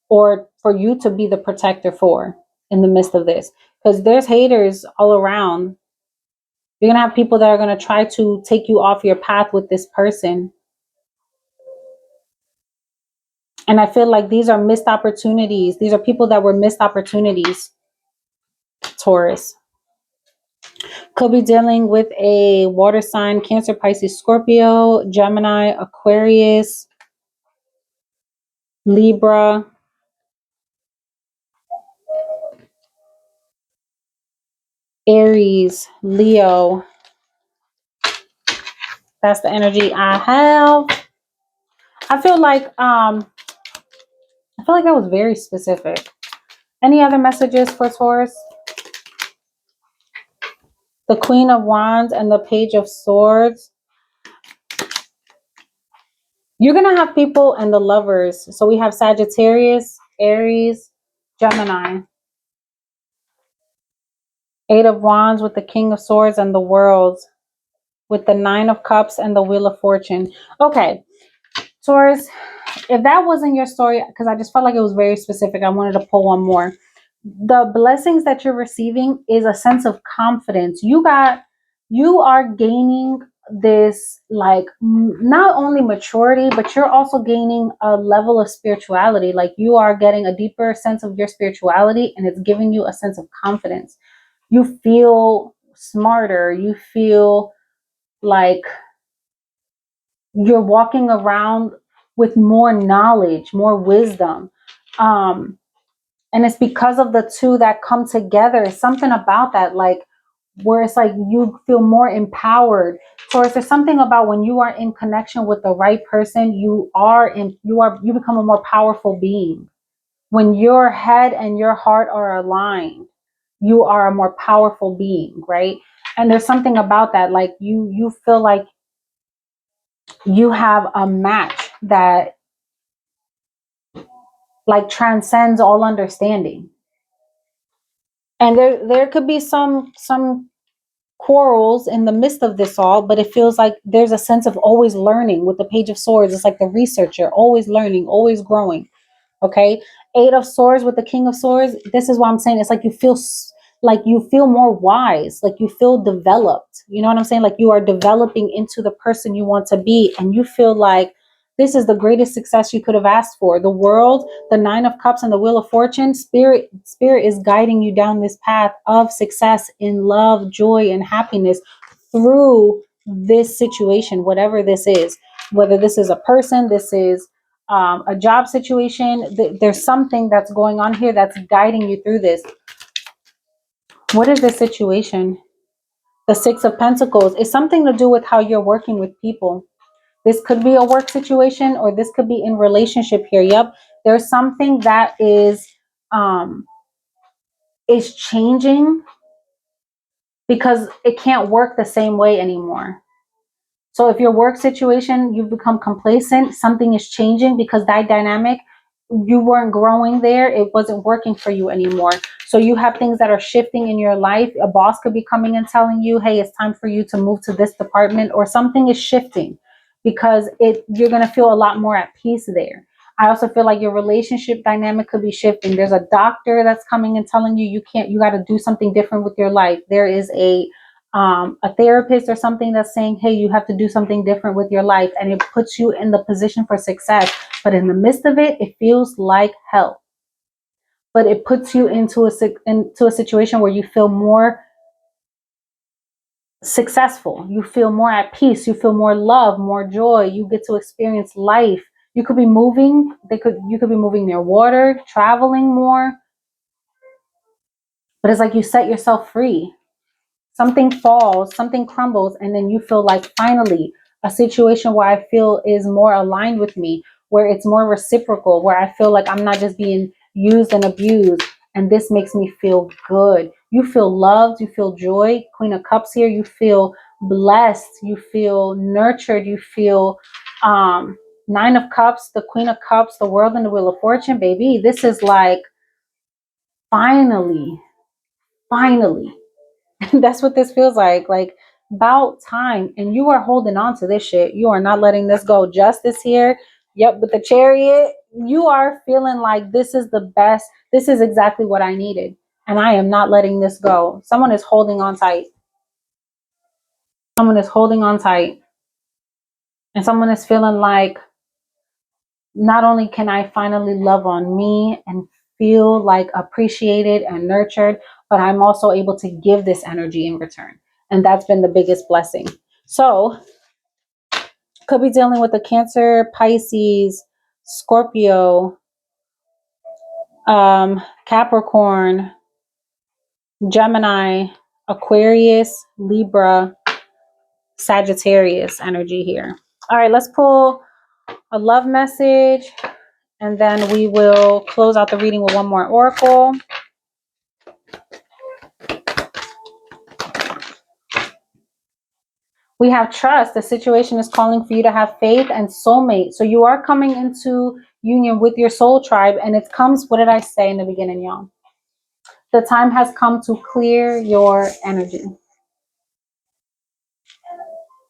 or for you to be the protector for in the midst of this, because there's haters all around. You're gonna have people that are gonna try to take you off your path with this person. And I feel like these are missed opportunities. These are people that were missed opportunities, Taurus. Could be dealing with a water sign: Cancer, Pisces, Scorpio, Gemini, Aquarius, Libra, Aries, Leo. That's the energy I have. I feel like that was very specific. Any other messages for Taurus? The Queen of Wands and the Page of Swords. You're going to have people and the Lovers. So we have Sagittarius, Aries, Gemini. Eight of Wands with the King of Swords and the World, with the Nine of Cups and the Wheel of Fortune. Okay, Taurus, if that wasn't your story, because I just felt like it was very specific, I wanted to pull one more. the blessings that you're receiving is a sense of confidence. You are gaining this, like, not only maturity, but you're also gaining a level of spirituality. Like, you are getting a deeper sense of your spirituality, and it's giving you a sense of confidence. You feel smarter. You feel like you're walking around with more knowledge, more wisdom. Um, and it's because of the two that come together. It's something about that, like, where it's like you feel more empowered. Taurus, there's something about when you are in connection with the right person, you become a more powerful being. When your head and your heart are aligned, you are a more powerful being, right? And there's something about that, like, you feel like you have a match that, like, transcends all understanding. And there could be some quarrels in the midst of this all, but it feels like there's a sense of always learning. With the Page of Swords, it's like the researcher, always learning, always growing. Okay. Eight of Swords with the King of Swords, this is what I'm saying. It's like you feel more wise, like you feel developed. You know what I'm saying? Like, you are developing into the person you want to be, and you feel like this is the greatest success you could have asked for. The World, the Nine of Cups, and the Wheel of Fortune, spirit is guiding you down this path of success in love, joy, and happiness through this situation, whatever this is. Whether this is a person, this is a job situation, there's something that's going on here that's guiding you through this. What is this situation? The Six of Pentacles is something to do with how you're working with people. This could be a work situation, or this could be in relationship here. Yep. There's something that um is changing because it can't work the same way anymore. So if your work situation, you've become complacent, something is changing because that dynamic, you weren't growing there. It wasn't working for you anymore. So you have things that are shifting in your life. A boss could be coming and telling you, hey, it's time for you to move to this department, or something is shifting because you're going to feel a lot more at peace there. I also feel like your relationship dynamic could be shifting. There's a doctor that's coming and telling you you got to do something different with your life. There is a therapist or something that's saying, hey, you have to do something different with your life, and it puts you in the position for success. But in the midst of it, it feels like hell. But it puts you into a situation where you feel more successful. You feel more at peace. You feel more love, more joy. You get to experience life. You could be moving. You could be moving near water, traveling more. But it's like you set yourself free. Something falls, something crumbles, and then you feel like, finally, a situation where I feel is more aligned with me, where it's more reciprocal, where I feel like I'm not just being used and abused, and this makes me feel good. You feel loved, you feel joy. Queen of Cups here, you feel blessed, you feel nurtured, you feel Nine of Cups, the Queen of Cups, the World, and the Wheel of Fortune, baby. This is like, finally, finally. That's what this feels like about time. And you are holding on to this shit. You are not letting this go. Justice here. Yep, with the Chariot, you are feeling like this is the best. This is exactly what I needed. And I am not letting this go. Someone is holding on tight. Someone is holding on tight. And someone is feeling like, not only can I finally love on me and feel like appreciated and nurtured, but I'm also able to give this energy in return. And that's been the biggest blessing. So, could be dealing with a Cancer, Pisces, Scorpio, Capricorn, Gemini, Aquarius, Libra, Sagittarius energy here. All right, let's pull a love message, and then we will close out the reading with one more oracle. We have trust. The situation is calling for you to have faith and soulmate. So you are coming into union with your soul tribe, and it comes, what did I say in the beginning, y'all? The time has come to clear your energy.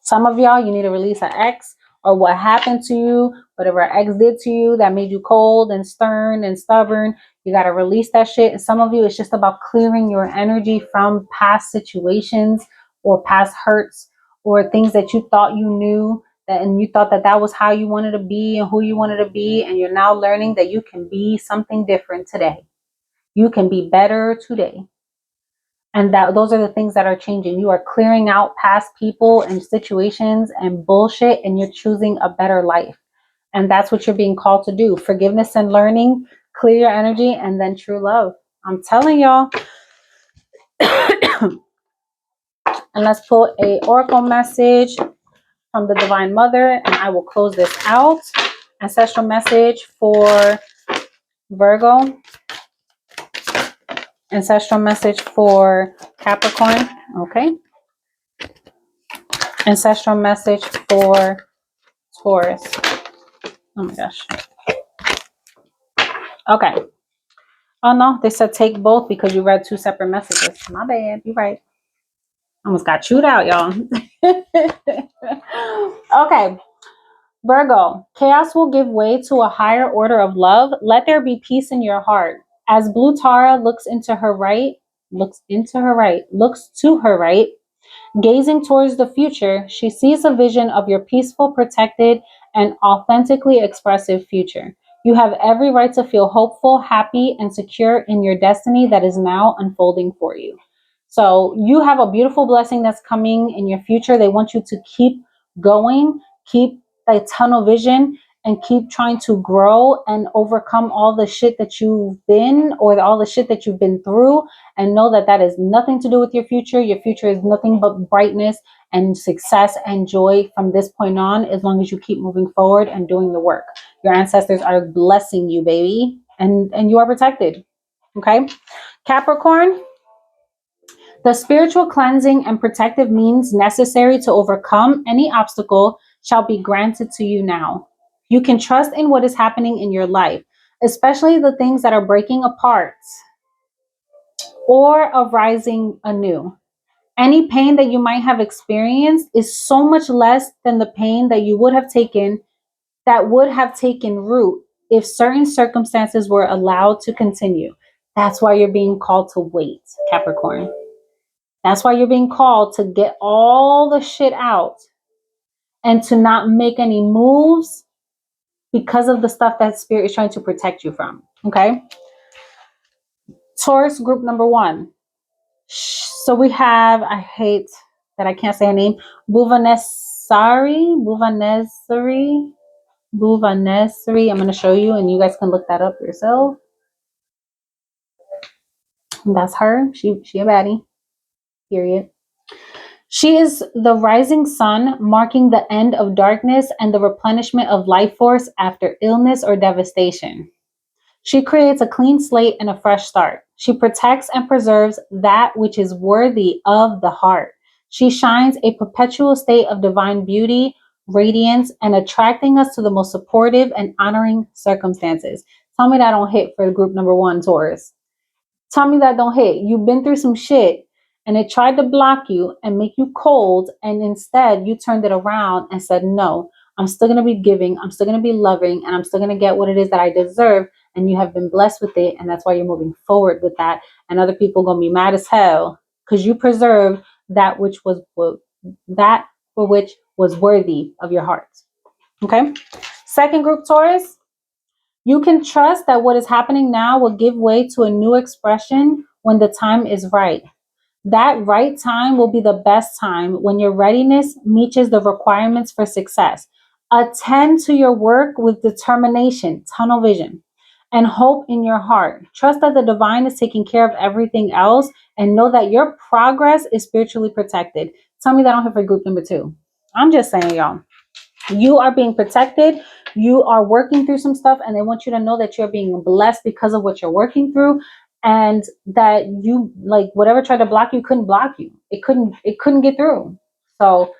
Some of y'all, you need to release an ex, or what happened to you, whatever an ex did to you that made you cold and stern and stubborn. You got to release that shit. And some of you, it's just about clearing your energy from past situations or past hurts or things that you thought you knew that, and you thought that that was how you wanted to be and who you wanted to be. And you're now learning that you can be something different today. You can be better today. And that those are the things that are changing. You are clearing out past people and situations and bullshit, and you're choosing a better life. And that's what you're being called to do. Forgiveness and learning, clear your energy, and then true love. I'm telling y'all. And let's pull a oracle message from the Divine Mother, and I will close this out. Ancestral message for Virgo. Ancestral message for Capricorn. Okay. Ancestral message for Taurus. Oh my gosh. Okay. Oh no, they said take both because you read two separate messages. My bad. You're right. Almost got chewed out, y'all. Okay. Virgo, chaos will give way to a higher order of love. Let there be peace in your heart. As Blue Tara looks to her right, gazing towards the future, she sees a vision of your peaceful, protected, and authentically expressive future. You have every right to feel hopeful, happy, and secure in your destiny that is now unfolding for you. So you have a beautiful blessing that's coming in your future. They want you to keep going, keep that tunnel vision, and keep trying to grow and overcome all the shit that you've been or all the shit that you've been through, and know that that is nothing to do with your future. Your future is nothing but brightness and success and joy from this point on, as long as you keep moving forward and doing the work. Your ancestors are blessing you, baby, and you are protected. Okay. Capricorn, the spiritual cleansing and protective means necessary to overcome any obstacle shall be granted to you now. You can trust in what is happening in your life, especially the things that are breaking apart or arising anew. Any pain that you might have experienced is so much less than the pain that you would have taken, that would have taken root if certain circumstances were allowed to continue. That's why you're being called to wait, Capricorn. That's why you're being called to get all the shit out and to not make any moves because of the stuff that spirit is trying to protect you from. Okay. Taurus group number 1. So we have, I hate that I can't say her name, Bhuvanesari. I'm going to show you and you guys can look that up yourself. And that's her. She a baddie. Period. She is the rising sun, marking the end of darkness and the replenishment of life force after illness or devastation. She creates a clean slate and a fresh start. She protects and preserves that which is worthy of the heart. She shines a perpetual state of divine beauty, radiance, and attracting us to the most supportive and honoring circumstances. Tell me that don't hit for group number 1, Taurus. Tell me that don't hit. You've been through some shit and it tried to block you and make you cold. And instead you turned it around and said, no, I'm still going to be giving. I'm still going to be loving, and I'm still going to get what it is that I deserve. And you have been blessed with it. And that's why you're moving forward with that. And other people going to be mad as hell because you preserved that which was that for which was worthy of your heart. Okay. Second group, Taurus. You can trust that what is happening now will give way to a new expression when the time is right. That right time will be the best time when your readiness meets the requirements for success. Attend to your work with determination, tunnel vision, and hope in your heart. Trust that the divine is taking care of everything else, and know that your progress is spiritually protected. Tell me that I don't have for group number 2. I'm just saying, y'all. You are being protected. You are working through some stuff, and they want you to know that you're being blessed because of what you're working through, and that you, like, whatever tried to block you couldn't block you. It couldn't get through. So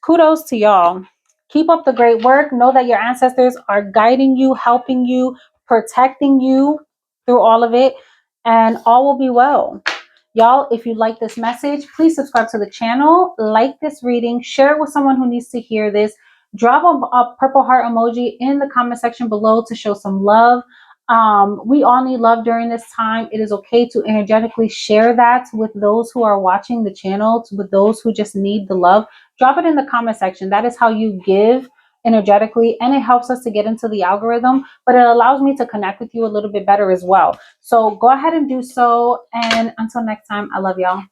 kudos to y'all. Keep up the great work. Know that your ancestors are guiding you, helping you, protecting you through all of it, and all will be well. Y'all, if you like this message, please subscribe to the channel, like this reading, share it with someone who needs to hear this. Drop a purple heart emoji in the comment section below to show some love. We all need love during this time. It is okay to energetically share that with those who are watching the channel, with those who just need the love. Drop it in the comment section. That is how you give energetically, and it helps us to get into the algorithm, but it allows me to connect with you a little bit better as well. So go ahead and do so. And until next time, I love y'all.